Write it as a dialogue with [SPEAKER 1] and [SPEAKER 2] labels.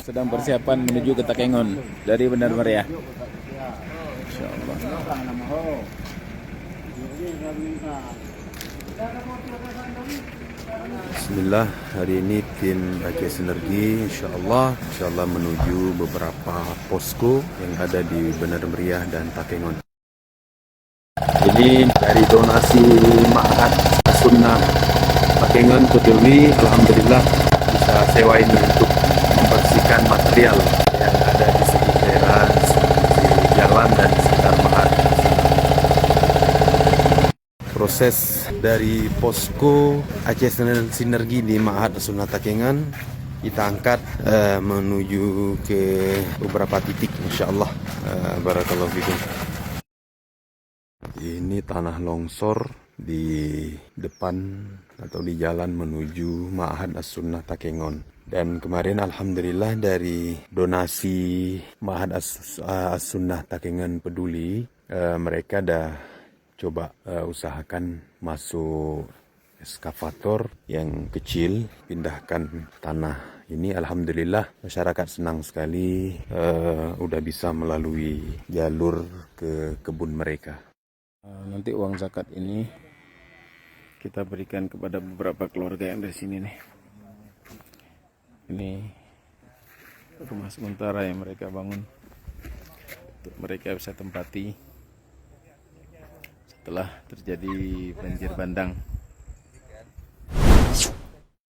[SPEAKER 1] sedang persiapan menuju ke Takengon dari Benar Meriah. Insyaallah.
[SPEAKER 2] Bismillah, hari ini tim Aceh Sinergi insyaallah menuju beberapa posko yang ada di Benar Meriah dan Takengon. Ini dari donasi Ma'had Sunnah Takengon Peduli, alhamdulillah bisa sewa ini untuk membersihkan material yang ada di sekitaran jalan dan sekitar Ma'had. Proses dari posko Aceh Sinergi di Ma'had Sunnah Takengon kita angkat menuju ke beberapa titik insyaallah. Barakallahu fikum. Ini tanah longsor di depan atau di jalan menuju Ma'had As-Sunnah Takengon. Dan kemarin alhamdulillah dari donasi Ma'had As-Sunnah Takengon Peduli, mereka dah coba usahakan masuk eskavator yang kecil, pindahkan tanah ini. Alhamdulillah masyarakat senang sekali udah bisa melalui jalur ke kebun mereka.
[SPEAKER 1] Nanti uang zakat ini kita berikan kepada beberapa keluarga yang dari sini nih. Ini rumah sementara yang mereka bangun untuk mereka bisa tempati setelah terjadi banjir bandang.